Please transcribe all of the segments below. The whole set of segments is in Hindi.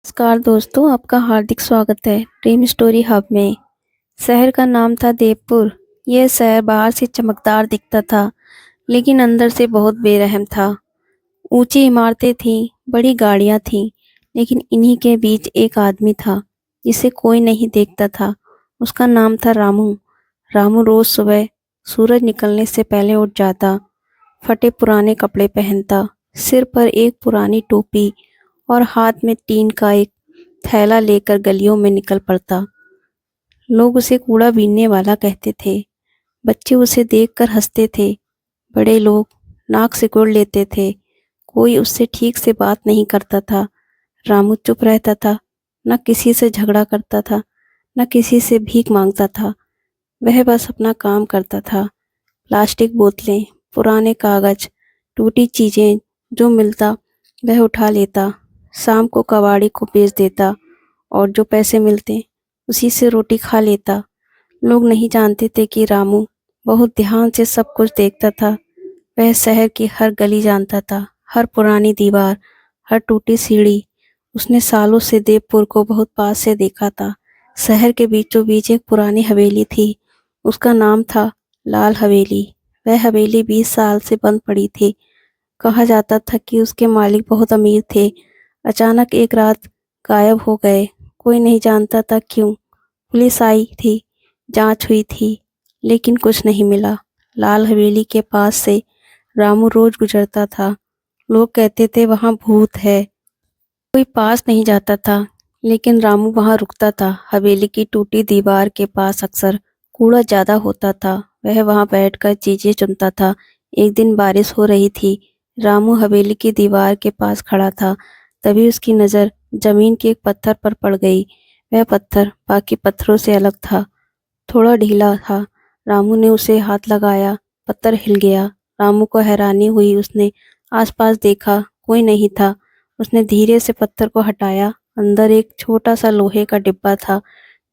नमस्कार दोस्तों, आपका हार्दिक स्वागत है ड्रीम स्टोरी हब में। शहर का नाम था देवपुर। यह शहर बाहर से चमकदार दिखता था, लेकिन अंदर से बहुत बेरहम था। ऊंची इमारतें थीं, बड़ी गाड़ियां थीं, लेकिन इन्हीं के बीच एक आदमी था जिसे कोई नहीं देखता था। उसका नाम था रामू। रामू रोज सुबह सूरज निकलने से पहले उठ जाता, फटे पुराने कपड़े पहनता, सिर पर एक पुरानी टोपी और हाथ में टीन का एक थैला लेकर गलियों में निकल पड़ता। लोग उसे कूड़ा बीनने वाला कहते थे। बच्चे उसे देखकर हंसते थे। बड़े लोग नाक सिकोड़ लेते थे। कोई उससे ठीक से बात नहीं करता था। रामू चुप रहता था, न किसी से झगड़ा करता था, न किसी से भीख मांगता था। वह बस अपना काम करता था। प्लास्टिक बोतलें, पुराने कागज, टूटी चीजें जो मिलता वह उठा लेता। शाम को कबाड़ी को बेच देता और जो पैसे मिलते उसी से रोटी खा लेता। लोग नहीं जानते थे कि रामू बहुत ध्यान से सब कुछ देखता था। वह शहर की हर गली जानता था, हर पुरानी दीवार, हर टूटी सीढ़ी। उसने सालों से देवपुर को बहुत पास से देखा था। शहर के बीचों बीच एक पुरानी हवेली थी। उसका नाम था लाल हवेली। वह हवेली 20 साल से बंद पड़ी थी। कहा जाता था कि उसके मालिक बहुत अमीर थे। अचानक एक रात गायब हो गए। कोई नहीं जानता था क्यों। पुलिस आई थी, जांच हुई थी, लेकिन कुछ नहीं मिला। लाल हवेली के पास से रामू रोज गुजरता था। लोग कहते थे वहां भूत है। कोई पास नहीं जाता था, लेकिन रामू वहां रुकता था। हवेली की टूटी दीवार के पास अक्सर कूड़ा ज्यादा होता था। वह वहां बैठकर चीजें चुनता था। एक दिन बारिश हो रही थी। रामू हवेली की दीवार के पास खड़ा था। तभी उसकी नजर जमीन के एक पत्थर पर पड़ गई। वह पत्थर बाकी पत्थरों से अलग था, थोड़ा ढीला था। रामू ने उसे हाथ लगाया, पत्थर हिल गया। रामू को हैरानी हुई। उसने आसपास देखा, कोई नहीं था। उसने धीरे से पत्थर को हटाया। अंदर एक छोटा सा लोहे का डिब्बा था।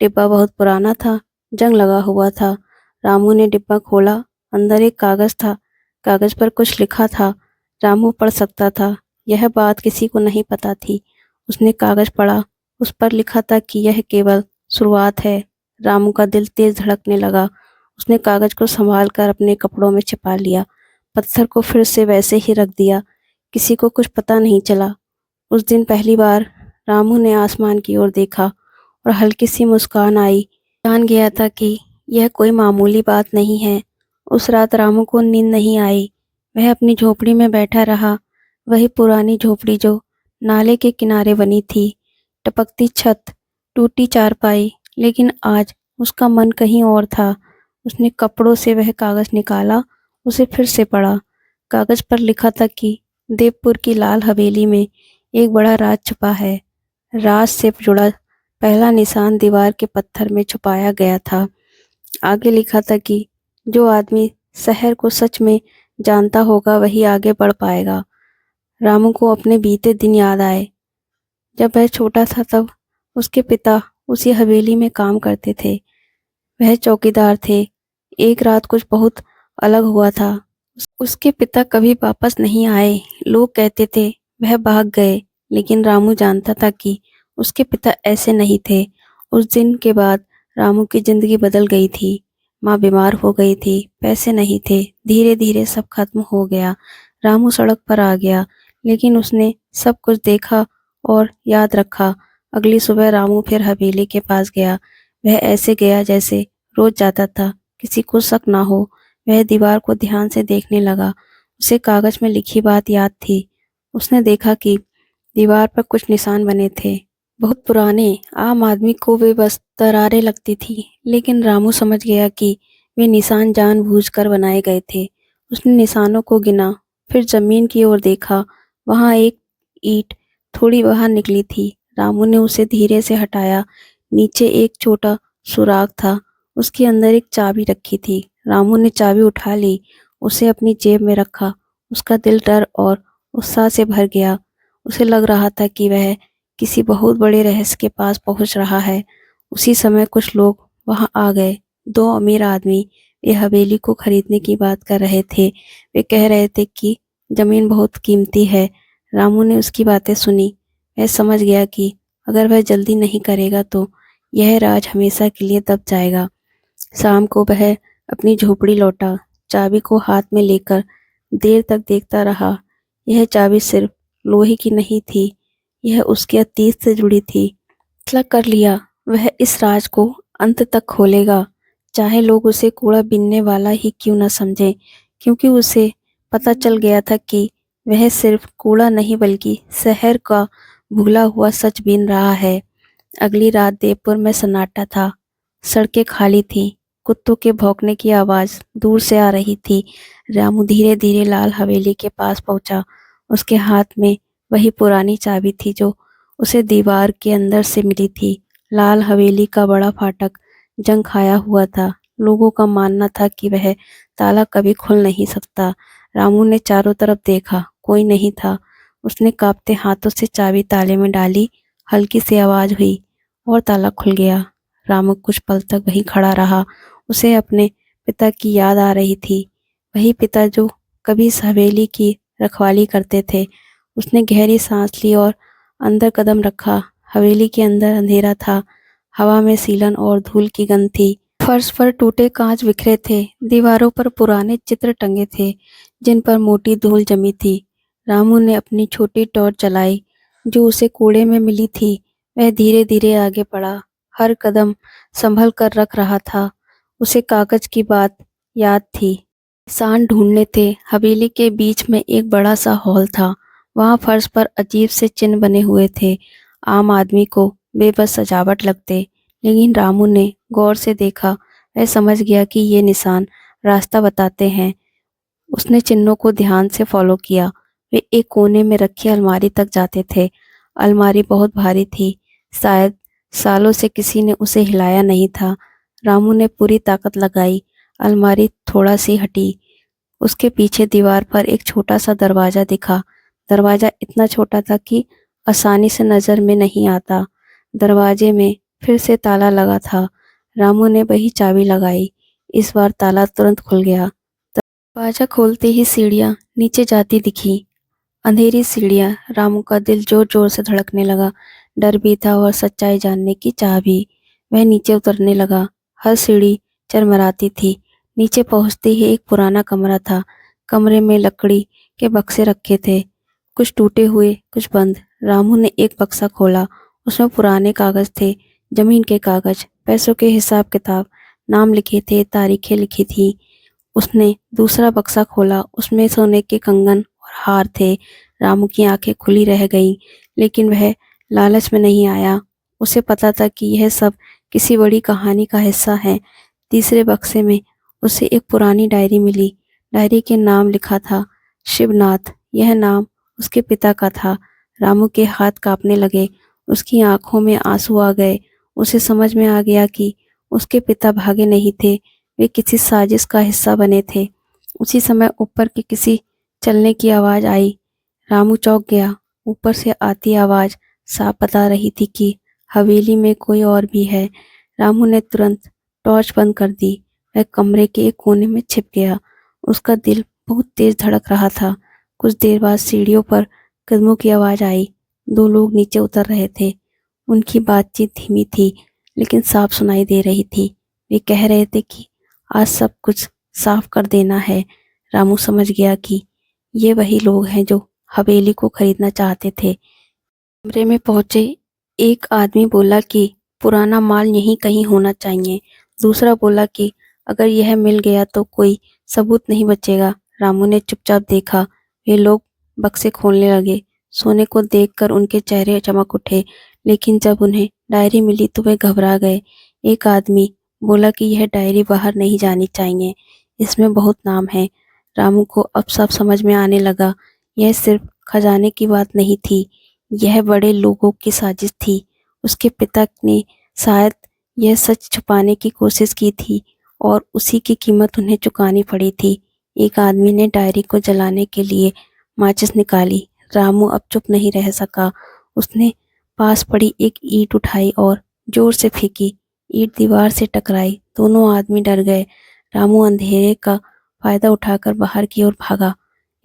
डिब्बा बहुत पुराना था, जंग लगा हुआ था। रामू ने डिब्बा खोला। अंदर एक कागज था। कागज पर कुछ लिखा था। रामू पढ़ सकता था। यह बात किसी को नहीं पता थी। उसने कागज पढ़ा। उस पर लिखा था कि यह केवल शुरुआत है। रामू का दिल तेज धड़कने लगा। उसने कागज को संभाल कर अपने कपड़ों में छिपा लिया। पत्थर को फिर से वैसे ही रख दिया। किसी को कुछ पता नहीं चला। उस दिन पहली बार रामू ने आसमान की ओर देखा और हल्की सी मुस्कान आई। जान गया था कि यह कोई मामूली बात नहीं है। उस रात रामू को नींद नहीं आई। वह अपनी झोपड़ी में बैठा रहा। वही पुरानी झोपड़ी जो नाले के किनारे बनी थी। टपकती छत, टूटी चारपाई, लेकिन आज उसका मन कहीं और था। उसने कपड़ों से वह कागज निकाला, उसे फिर से पढ़ा। कागज पर लिखा था कि देवपुर की लाल हवेली में एक बड़ा राज छुपा है। राज से जुड़ा पहला निशान दीवार के पत्थर में छुपाया गया था। आगे लिखा था कि जो आदमी शहर को सच में जानता होगा वही आगे बढ़ पाएगा। रामू को अपने बीते दिन याद आए। जब वह छोटा था तब उसके पिता उसी हवेली में काम करते थे। वह चौकीदार थे। एक रात कुछ बहुत अलग हुआ था। उसके पिता कभी वापस नहीं आए। लोग कहते थे वह भाग गए, लेकिन रामू जानता था कि उसके पिता ऐसे नहीं थे। उस दिन के बाद रामू की जिंदगी बदल गई थी। माँ बीमार हो गई थी, पैसे नहीं थे, धीरे धीरे सब खत्म हो गया। रामू सड़क पर आ गया, लेकिन उसने सब कुछ देखा और याद रखा। अगली सुबह रामू फिर हवेली के पास गया। वह ऐसे गया जैसे रोज जाता था, किसी को शक ना हो। वह दीवार को ध्यान से देखने लगा। उसे कागज में लिखी बात याद थी। उसने देखा कि दीवार पर कुछ निशान बने थे, बहुत पुराने। आम आदमी को वे बस दरारें लगती थी, लेकिन रामू समझ गया कि वे निशान जानबूझकर बनाए गए थे। उसने निशानों को गिना, फिर जमीन की ओर देखा। वहां एक ईंट थोड़ी बाहर निकली थी। रामू ने उसे धीरे से हटाया। नीचे एक छोटा सुराख था। उसके अंदर एक चाबी रखी थी। रामू ने चाबी उठा ली, उसे अपनी जेब में रखा। उसका दिल डर और उत्साह से भर गया। उसे लग रहा था कि वह किसी बहुत बड़े रहस्य के पास पहुंच रहा है। उसी समय कुछ लोग वहां आ गए। दो अमीर आदमी। वे हवेली को खरीदने की बात कर रहे थे। वे कह रहे थे कि जमीन बहुत कीमती है। रामू ने उसकी बातें सुनी। वह समझ गया कि अगर वह जल्दी नहीं करेगा तो यह राज हमेशा के लिए दब जाएगा। शाम को वह अपनी झोपड़ी लौटा, चाबी को हाथ में लेकर देर तक देखता रहा। यह चाबी सिर्फ लोहे की नहीं थी, यह उसके अतीत से जुड़ी थी। फैसला कर लिया, वह इस राज को अंत तक खोलेगा, चाहे लोग उसे कूड़ा बीनने वाला ही क्यों न समझें, क्योंकि उसे पता चल गया था कि वह सिर्फ कूड़ा नहीं बल्कि शहर का भूला हुआ सच बीन रहा है। अगली रात देवपुर में सन्नाटा था। सड़कें खाली थीं, कुत्तों के भौंकने की आवाज़ दूर से आ रही थी। रामू धीरे-धीरे लाल हवेली के पास पहुंचा। उसके हाथ में वही पुरानी चाबी थी जो उसे दीवार के अंदर से मिली थी। लाल हवेली का बड़ा फाटक जंग खाया हुआ था। लोगों का मानना था कि वह ताला कभी खुल नहीं सकता। रामू ने चारों तरफ देखा, कोई नहीं था। उसने कांपते हाथों से चाबी ताले में डाली, हल्की सी आवाज़ हुई और ताला खुल गया। रामू कुछ पल तक वहीं खड़ा रहा। उसे अपने पिता की याद आ रही थी, वही पिता जो कभी इस हवेली की रखवाली करते थे। उसने गहरी सांस ली और अंदर कदम रखा। हवेली के अंदर अंधेरा था, हवा में सीलन और धूल की गंध थी। फर्श पर टूटे कांच बिखरे थे, दीवारों पर पुराने चित्र टंगे थे जिन पर मोटी धूल जमी थी। रामू ने अपनी छोटी टॉर्च जलाई जो उसे कूड़े में मिली थी। वह धीरे धीरे आगे बढ़ा, हर कदम संभल कर रख रहा था। उसे कागज की बात याद थी, निशान ढूंढने थे। हवेली के बीच में एक बड़ा सा हॉल था, वहां फर्श पर अजीब से चिन्ह बने हुए थे। आम आदमी को बेबस सजावट लगते, लेकिन रामू ने गौर से देखा। वह समझ गया कि ये निशान रास्ता बताते हैं। उसने चिन्हों को ध्यान से फॉलो किया। वे एक कोने में रखी अलमारी तक जाते थे। अलमारी बहुत भारी थी, शायद सालों से किसी ने उसे हिलाया नहीं था। रामू ने पूरी ताकत लगाई, अलमारी थोड़ा सी हटी। उसके पीछे दीवार पर एक छोटा सा दरवाजा दिखा। दरवाजा इतना छोटा था कि आसानी से नजर में नहीं आता। दरवाजे में फिर से ताला लगा था। रामू ने वही चाबी लगाई। इस बार ताला तुरंत खुल गया। दरवाजा खोलते ही सीढ़ियां नीचे जाती दिखी। अंधेरी सीढ़ियां। रामू का दिल जोर जोर से धड़कने लगा। डर भी था और सच्चाई जानने की चाह भी। वह नीचे उतरने लगा। हर सीढ़ी चरमराती थी। नीचे पहुंचते ही एक पुराना कमरा था। कमरे में लकड़ी के बक्से रखे थे, कुछ टूटे हुए, कुछ बंद। रामू ने एक बक्सा खोला। उसमें पुराने कागज थे, जमीन के कागज, पैसों के हिसाब किताब, नाम लिखे थे, तारीखें लिखी थी। उसने दूसरा बक्सा खोला, उसमें सोने के कंगन और हार थे। रामू की आंखें खुली रह गईं, लेकिन वह लालच में नहीं आया। उसे पता था कि यह सब किसी बड़ी कहानी का हिस्सा है। तीसरे बक्से में उसे एक पुरानी डायरी मिली। डायरी के नाम लिखा था शिवनाथ। यह नाम उसके पिता का था। रामू के हाथ कांपने लगे, उसकी आंखों में आंसू आ गए। उसे समझ में आ गया कि उसके पिता भागे नहीं थे, वे किसी साजिश का हिस्सा बने थे। उसी समय ऊपर की किसी चलने की आवाज आई। रामू चौंक गया। ऊपर से आती आवाज साफ बता रही थी कि हवेली में कोई और भी है। रामू ने तुरंत टॉर्च बंद कर दी। वह कमरे के एक कोने में छिप गया। उसका दिल बहुत तेज धड़क रहा था। कुछ देर बाद सीढ़ियों पर कदमों की आवाज आई। दो लोग नीचे उतर रहे थे। उनकी बातचीत धीमी थी, लेकिन साफ सुनाई दे रही थी। वे कह रहे थे कि आज सब कुछ साफ कर देना है। रामू समझ गया कि ये वही लोग हैं जो हवेली को खरीदना चाहते थे। कमरे में पहुंचे एक आदमी बोला कि पुराना माल यहीं कहीं होना चाहिए। दूसरा बोला कि अगर यह मिल गया तो कोई सबूत नहीं बचेगा। रामू ने चुपचाप देखा। वे लोग बक्से खोलने लगे। सोने को देखकर उनके चेहरे चमक उठे, लेकिन जब उन्हें डायरी मिली तो वे घबरा गए। एक आदमी बोला कि यह डायरी बाहर नहीं जानी चाहिए, इसमें बहुत नाम है। रामू को अब सब समझ में आने लगा। यह सिर्फ खजाने की बात नहीं थी, यह बड़े लोगों की साजिश थी। उसके पिता ने शायद यह सच छुपाने की कोशिश की थी और उसी की कीमत उन्हें चुकानी पड़ी थी। एक आदमी ने डायरी को जलाने के लिए माचिस निकाली। रामू अब चुप नहीं रह सका। उसने पास पड़ी एक ईंट उठाई और जोर से फेंकी। ईंट दीवार से टकराई। दोनों आदमी डर गए। रामू अंधेरे का फायदा उठाकर बाहर की ओर भागा।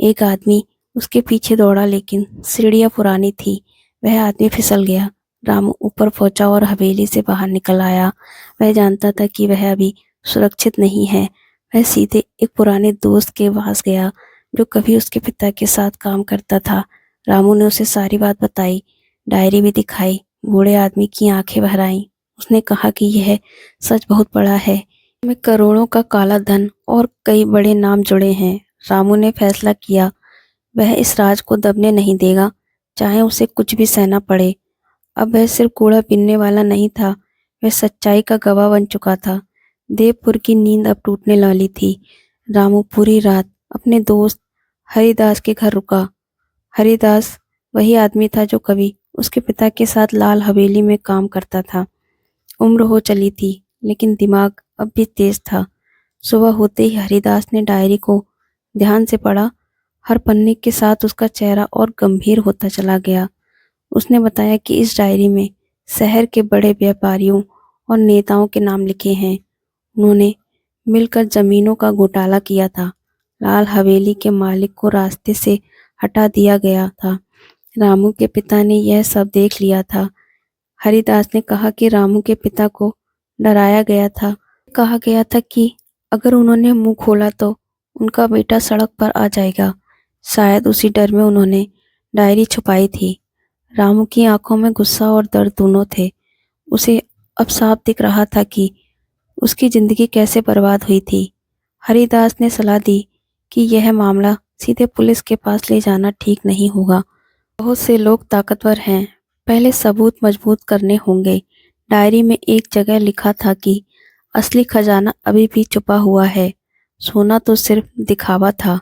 एक आदमी उसके पीछे दौड़ा, लेकिन सीढ़ियां पुरानी थी। वह आदमी फिसल गया। रामू ऊपर पहुंचा और हवेली से बाहर निकल आया। वह जानता था कि वह अभी सुरक्षित नहीं है। वह सीधे एक पुराने दोस्त के पास गया जो कभी उसके पिता के साथ काम करता था। रामू ने उसे सारी बात बताई, डायरी भी दिखाई। बूढ़े आदमी की आंखें भर आईं। उसने कहा कि यह सच बहुत बड़ा है, में करोड़ों का काला धन और कई बड़े नाम जुड़े हैं। रामू ने फैसला किया वह इस राज को दबने नहीं देगा, चाहे उसे कुछ भी सहना पड़े। अब वह सिर्फ कूड़ा बीनने वाला नहीं था, वह सच्चाई का गवाह बन चुका था। देवपुर की नींद अब टूटने वाली थी। रामू पूरी रात अपने दोस्त हरिदास के घर रुका। हरिदास वही आदमी था जो कभी उसके पिता के साथ लाल हवेली में काम करता था। उम्र हो चली थी, लेकिन दिमाग अब भी तेज था। सुबह होते ही हरिदास ने डायरी को ध्यान से पढ़ा। हर पन्ने के साथ उसका चेहरा और गंभीर होता चला गया। उसने बताया कि इस डायरी में शहर के बड़े व्यापारियों और नेताओं के नाम लिखे हैं। उन्होंने मिलकर जमीनों का घोटाला किया था। लाल हवेली के मालिक को रास्ते से हटा दिया गया था। रामू के पिता ने यह सब देख लिया था। हरिदास ने कहा कि रामू के पिता को डराया गया था। कहा गया था कि अगर उन्होंने मुंह खोला तो उनका बेटा सड़क पर आ जाएगा। शायद उसी डर में उन्होंने डायरी छुपाई थी। रामू की आंखों में गुस्सा और दर्द दोनों थे। उसे अब साफ दिख रहा था कि उसकी जिंदगी कैसे बर्बाद हुई थी। हरिदास ने सलाह दी कि यह मामला सीधे पुलिस के पास ले जाना ठीक नहीं होगा। बहुत से लोग ताकतवर हैं, पहले सबूत मजबूत करने होंगे। डायरी में एक जगह लिखा था कि असली खजाना अभी भी छुपा हुआ है। सोना तो सिर्फ दिखावा था,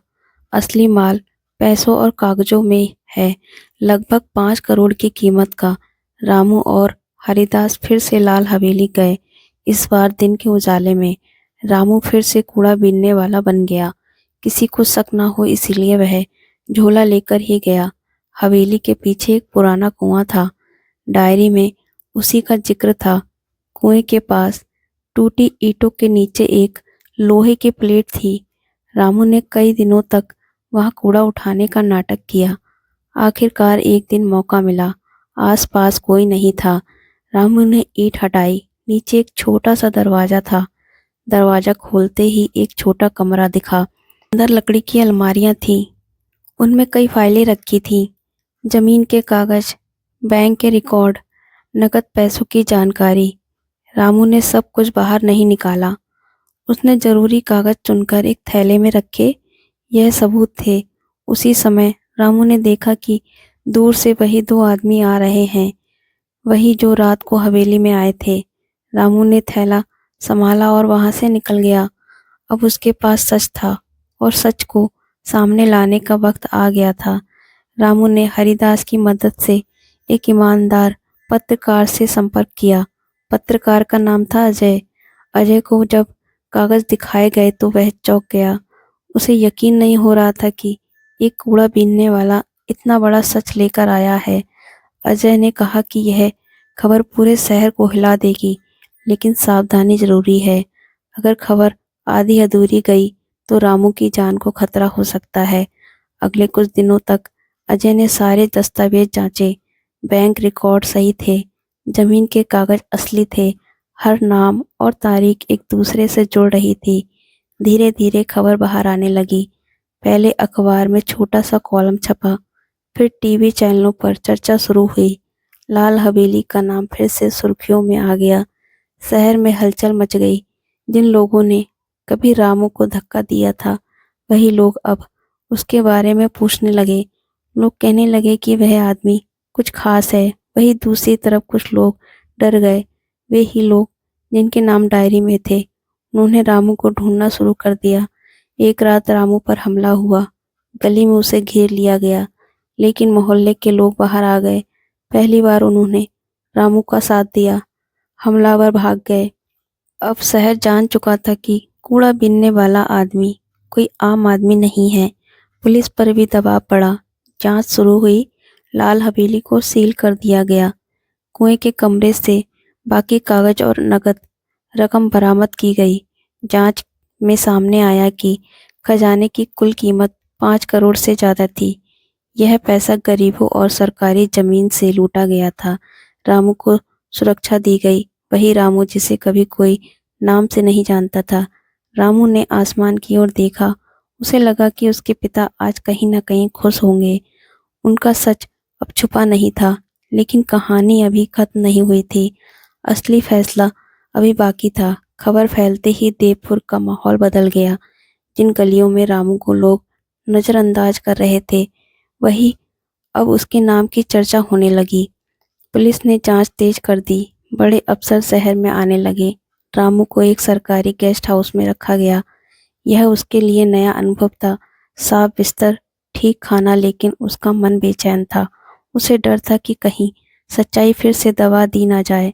असली माल पैसों और कागजों में है, लगभग 5 करोड़ की कीमत का। रामू और हरिदास फिर से लाल हवेली गए। इस बार दिन के उजाले में रामू फिर से कूड़ा बीनने वाला बन गया। किसी को शक न हो इसीलिए वह झोला लेकर ही गया। हवेली के पीछे एक पुराना कुआं था। डायरी में उसी का जिक्र था। कुएं के पास टूटी ईंटों के नीचे एक लोहे की प्लेट थी। रामू ने कई दिनों तक वहां कूड़ा उठाने का नाटक किया। आखिरकार एक दिन मौका मिला। आसपास कोई नहीं था। रामू ने ईंट हटाई। नीचे एक छोटा सा दरवाजा था। दरवाजा खोलते ही एक छोटा कमरा दिखा। अंदर लकड़ी की अलमारियां थीं। उनमें कई फाइलें रखी थीं। जमीन के कागज, बैंक के रिकॉर्ड, नकद पैसों की जानकारी। रामू ने सब कुछ बाहर नहीं निकाला। उसने जरूरी कागज चुनकर एक थैले में रखे। यह सबूत थे। उसी समय रामू ने देखा कि दूर से वही 2 आदमी आ रहे हैं, वही जो रात को हवेली में आए थे। रामू ने थैला संभाला और वहां से निकल गया। अब उसके पास सच था और सच को सामने लाने का वक्त आ गया था। रामू ने हरिदास की मदद से एक ईमानदार पत्रकार से संपर्क किया। पत्रकार का नाम था अजय। अजय को जब कागज दिखाए गए तो वह चौंक गया। उसे यकीन नहीं हो रहा था कि एक कूड़ा बीनने वाला इतना बड़ा सच लेकर आया है। अजय ने कहा कि यह खबर पूरे शहर को हिला देगी, लेकिन सावधानी जरूरी है। अगर खबर आधी अधूरी गई तो रामू की जान को खतरा हो सकता है। अगले कुछ दिनों तक अजय ने सारे दस्तावेज जांचे। बैंक रिकॉर्ड सही थे, जमीन के कागज असली थे, हर नाम और तारीख एक दूसरे से जुड़ रही थी। धीरे धीरे खबर बाहर आने लगी। पहले अखबार में छोटा सा कॉलम छपा, फिर टीवी चैनलों पर चर्चा शुरू हुई। लाल हवेली का नाम फिर से सुर्खियों में आ गया। शहर में हलचल मच गई। जिन लोगों ने कभी रामू को धक्का दिया था, वही लोग अब उसके बारे में पूछने लगे। लोग कहने लगे कि वह आदमी कुछ खास है। वही दूसरी तरफ कुछ लोग डर गए। वे ही लोग जिनके नाम डायरी में थे, उन्होंने रामू को ढूंढना शुरू कर दिया। एक रात रामू पर हमला हुआ। गली में उसे घेर लिया गया, लेकिन मोहल्ले के लोग बाहर आ गए। पहली बार उन्होंने रामू का साथ दिया। हमलावर भाग गए। अब शहर जान चुका था कि कूड़ा बीनने वाला आदमी कोई आम आदमी नहीं है। पुलिस पर भी दबाव पड़ा। जांच शुरू हुई। लाल हवेली को सील कर दिया गया। कुएं के कमरे से बाकी कागज और नकद रकम बरामद की गई। जांच में सामने आया कि खजाने की कुल कीमत 5 करोड़ से ज्यादा थी। यह पैसा गरीबों और सरकारी जमीन से लूटा गया था। रामू को सुरक्षा दी गई, वही रामू जिसे कभी कोई नाम से नहीं जानता था। रामू ने आसमान की ओर देखा। उसे लगा कि उसके पिता आज कहीं न कहीं खुश होंगे। उनका सच अब छुपा नहीं था, लेकिन कहानी अभी खत्म नहीं हुई थी। असली फैसला अभी बाकी था। खबर फैलते ही देवपुर का माहौल बदल गया। जिन गलियों में रामू को लोग नजरअंदाज कर रहे थे, वही अब उसके नाम की चर्चा होने लगी। पुलिस ने जांच तेज कर दी। बड़े अफसर शहर में आने लगे। रामू को एक सरकारी गेस्ट हाउस में रखा गया। यह उसके लिए नया अनुभव था। साफ बिस्तर, ठीक खाना, लेकिन उसका मन बेचैन था। उसे डर था कि कहीं सच्चाई फिर से दबा दी ना जाए।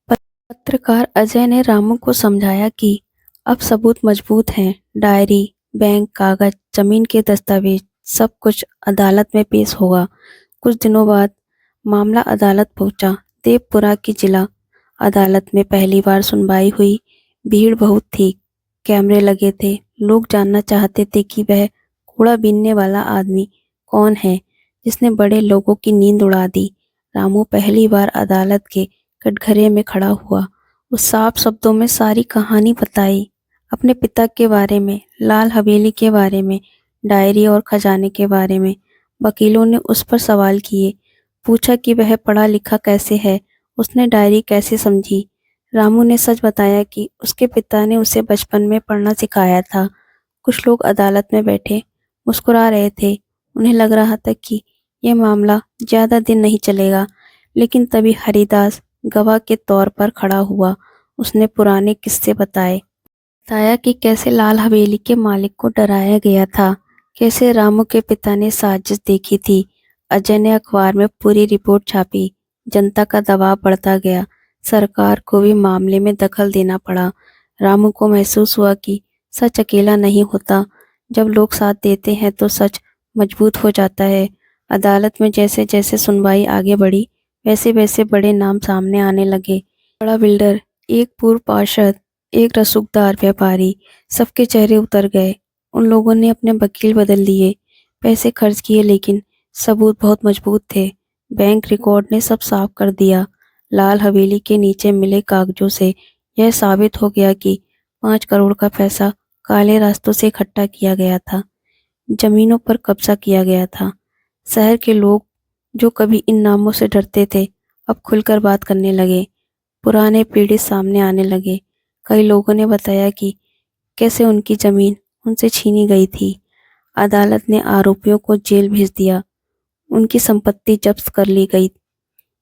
पत्रकार अजय ने रामू को समझाया कि अब सबूत मजबूत हैं। डायरी, बैंक कागज, जमीन के दस्तावेज, सब कुछ अदालत में पेश होगा। कुछ दिनों बाद मामला अदालत पहुंचा। देवपुरा की जिला अदालत में पहली बार सुनवाई हुई। भीड़ बहुत थी, कैमरे लगे थे। लोग जानना चाहते थे कि वह कूड़ा बीनने वाला आदमी कौन है, जिसने बड़े लोगों की नींद उड़ा दी। रामू पहली बार अदालत के कटघरे में खड़ा हुआ। वो साफ शब्दों में सारी कहानी बताई, अपने पिता के बारे में, लाल हवेली के बारे में, डायरी और खजाने के बारे में। वकीलों ने उस पर सवाल किए, पूछा कि वह पढ़ा लिखा कैसे है, उसने डायरी कैसे समझी। रामू ने सच बताया कि उसके पिता ने उसे बचपन में पढ़ना सिखाया था। कुछ लोग अदालत में बैठे मुस्कुरा रहे थे। उन्हें लग रहा था कि यह मामला ज्यादा दिन नहीं चलेगा। लेकिन तभी हरिदास गवाह के तौर पर खड़ा हुआ। उसने पुराने किस्से बताया कि कैसे लाल हवेली के मालिक को डराया गया था, कैसे रामू के पिता ने साजिश देखी थी। अजय ने अखबार में पूरी रिपोर्ट छापी। जनता का दबाव बढ़ता गया। सरकार को भी मामले में दखल देना पड़ा। रामू को महसूस हुआ कि सच अकेला नहीं होता। जब लोग साथ देते हैं तो सच मजबूत हो जाता है। अदालत में जैसे जैसे सुनवाई आगे बढ़ी, वैसे वैसे बड़े नाम सामने आने लगे। बड़ा बिल्डर, एक पूर्व पार्षद, एक रसूखदार व्यापारी, सबके चेहरे उतर गए। उन लोगों ने अपने वकील बदल दिए, पैसे खर्च किए, लेकिन सबूत बहुत मजबूत थे। बैंक रिकॉर्ड ने सब साफ कर दिया। लाल हवेली के नीचे मिले कागजों से यह साबित हो गया कि 5 करोड़ का पैसा काले रास्तों से इकट्ठा किया गया था। जमीनों पर कब्जा किया गया था। शहर के लोग जो कभी इन नामों से डरते थे, अब खुलकर बात करने लगे। पुराने पीड़ित सामने आने लगे। कई लोगों ने बताया कि कैसे उनकी जमीन उनसे छीनी गई थी। अदालत ने आरोपियों को जेल भेज दिया। उनकी संपत्ति जब्त कर ली गई।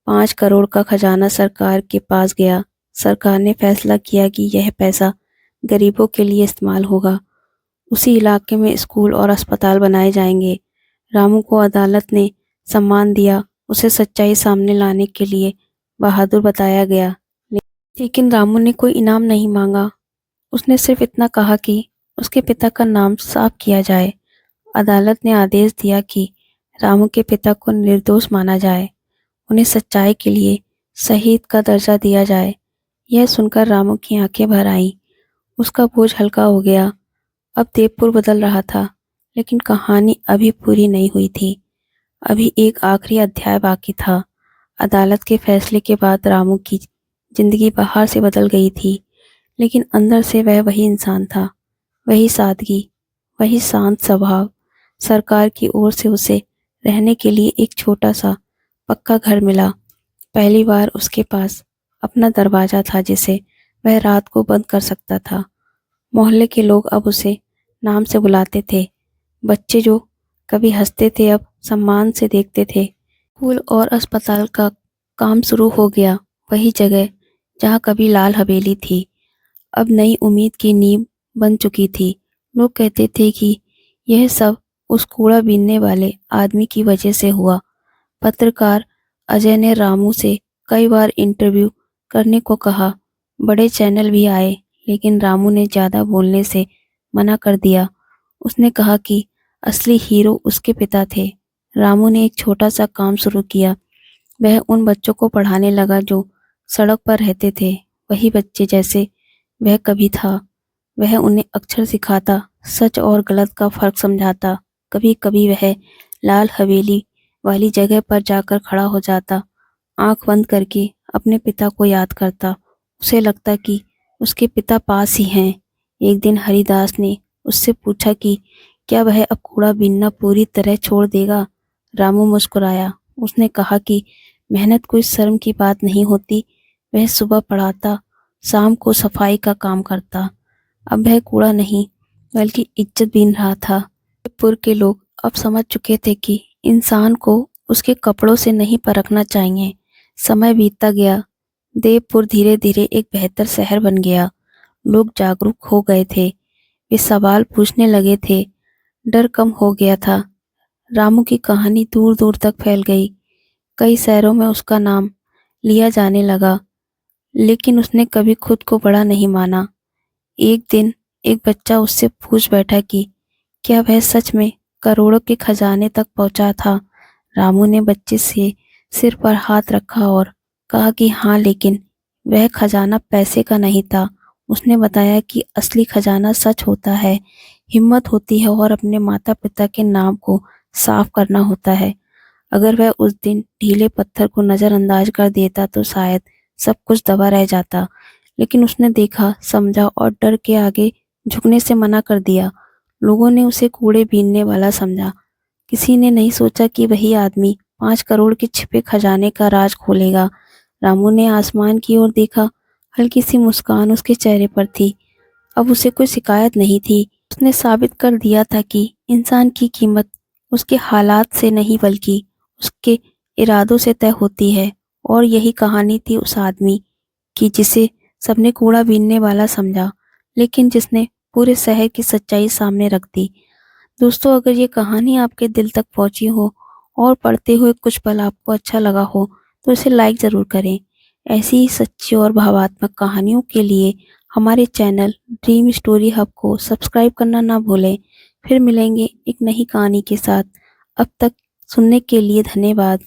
5 करोड़ का खजाना सरकार के पास गया। सरकार ने फैसला किया कि यह पैसा गरीबों के लिए इस्तेमाल होगा। उसी इलाके में स्कूल और अस्पताल बनाए जाएंगे। रामू को अदालत ने सम्मान दिया। उसे सच्चाई सामने लाने के लिए बहादुर बताया गया। लेकिन रामू ने कोई इनाम नहीं मांगा। उसने सिर्फ इतना कहा कि उसके पिता का नाम साफ किया जाए। अदालत ने आदेश दिया कि रामू के पिता को निर्दोष माना जाए। उन्हें सच्चाई के लिए शहीद का दर्जा दिया जाए। यह सुनकर रामू की आंखें भर आईं। उसका बोझ हल्का हो गया। अब देवपुर बदल रहा था, लेकिन कहानी अभी पूरी नहीं हुई थी। अभी एक आखिरी अध्याय बाकी था। अदालत के फैसले के बाद रामू की जिंदगी बाहर से बदल गई थी, लेकिन अंदर से वह वही इंसान था। वही सादगी, वही शांत स्वभाव। सरकार की ओर से उसे रहने के लिए एक छोटा सा पक्का घर मिला। पहली बार उसके पास अपना दरवाजा था जिसे वह रात को बंद कर सकता था। मोहल्ले के लोग अब उसे नाम से बुलाते थे। बच्चे जो कभी हंसते थे अब सम्मान से देखते थे। स्कूल और अस्पताल का काम शुरू हो गया। वही जगह जहाँ कभी लाल हवेली थी, अब नई उम्मीद की नींव बन चुकी थी। लोग कहते थे कि यह सब उस कूड़ा बीनने वाले आदमी की वजह से हुआ। पत्रकार अजय ने रामू से कई बार इंटरव्यू करने को कहा। बड़े चैनल भी आए, लेकिन रामू ने ज्यादा बोलने से मना कर दिया। उसने कहा कि असली हीरो उसके पिता थे। रामू ने एक छोटा सा काम शुरू किया। वह उन बच्चों को पढ़ाने लगा जो सड़क पर रहते थे। वही बच्चे जैसे वह कभी था। वह उन्हें अक्षर सिखाता, सच और गलत का फर्क समझाता। कभी कभी वह लाल हवेली वाली जगह पर जाकर खड़ा हो जाता आंख बंद करके अपने पिता को याद करता। उसे लगता कि उसके पिता पास ही हैं। एक दिन हरिदास ने उससे पूछा कि क्या वह अब कूड़ा बीनना पूरी तरह छोड़ देगा। रामू मुस्कुराया। उसने कहा कि मेहनत कोई शर्म की बात नहीं होती। वह सुबह पढ़ाता, शाम को सफाई का काम करता। अब वह कूड़ा नहीं बल्कि इज्जत बीन रहा था। जयपुर के लोग अब समझ चुके थे कि इंसान को उसके कपड़ों से नहीं परखना चाहिए। समय बीतता गया। देवपुर धीरे धीरे एक बेहतर शहर बन गया। लोग जागरूक हो गए थे। वे सवाल पूछने लगे थे। डर कम हो गया था। रामू की कहानी दूर दूर तक फैल गई। कई शहरों में उसका नाम लिया जाने लगा, लेकिन उसने कभी खुद को बड़ा नहीं माना। एक दिन एक बच्चा उससे पूछ बैठा कि क्या वह सच में करोड़ों के खजाने तक पहुंचा था। रामू ने बच्चे से सिर पर हाथ रखा और कहा कि हाँ, लेकिन वह खजाना पैसे का नहीं था। उसने बताया कि असली खजाना सच होता है, हिम्मत होती है और अपने माता पिता के नाम को साफ करना होता है। अगर वह उस दिन ढीले पत्थर को नजरअंदाज कर देता तो शायद सब कुछ दबा रह जाता। लेकिन उसने देखा, समझा और डर के आगे झुकने से मना कर दिया। लोगों ने उसे कूड़े बीनने वाला समझा। किसी ने नहीं सोचा कि वही आदमी 5 करोड़ के छिपे खजाने का राज खोलेगा। रामू ने आसमान की ओर देखा। हल्की सी मुस्कान उसके चेहरे पर थी। अब उसे कोई शिकायत नहीं थी। उसने साबित कर दिया था कि इंसान की कीमत उसके हालात से नहीं बल्कि उसके इरादों से तय होती है। और यही कहानी थी उस आदमी की जिसे सबने कूड़ा बीनने वाला समझा, लेकिन जिसने पूरे शहर की सच्चाई सामने रख दी। दोस्तों, अगर ये कहानी आपके दिल तक पहुंची हो और पढ़ते हुए कुछ पल आपको अच्छा लगा हो तो इसे लाइक ज़रूर करें। ऐसी ही सच्ची और भावात्मक कहानियों के लिए हमारे चैनल ड्रीम स्टोरी हब को सब्सक्राइब करना ना भूलें। फिर मिलेंगे एक नई कहानी के साथ। अब तक सुनने के लिए धन्यवाद।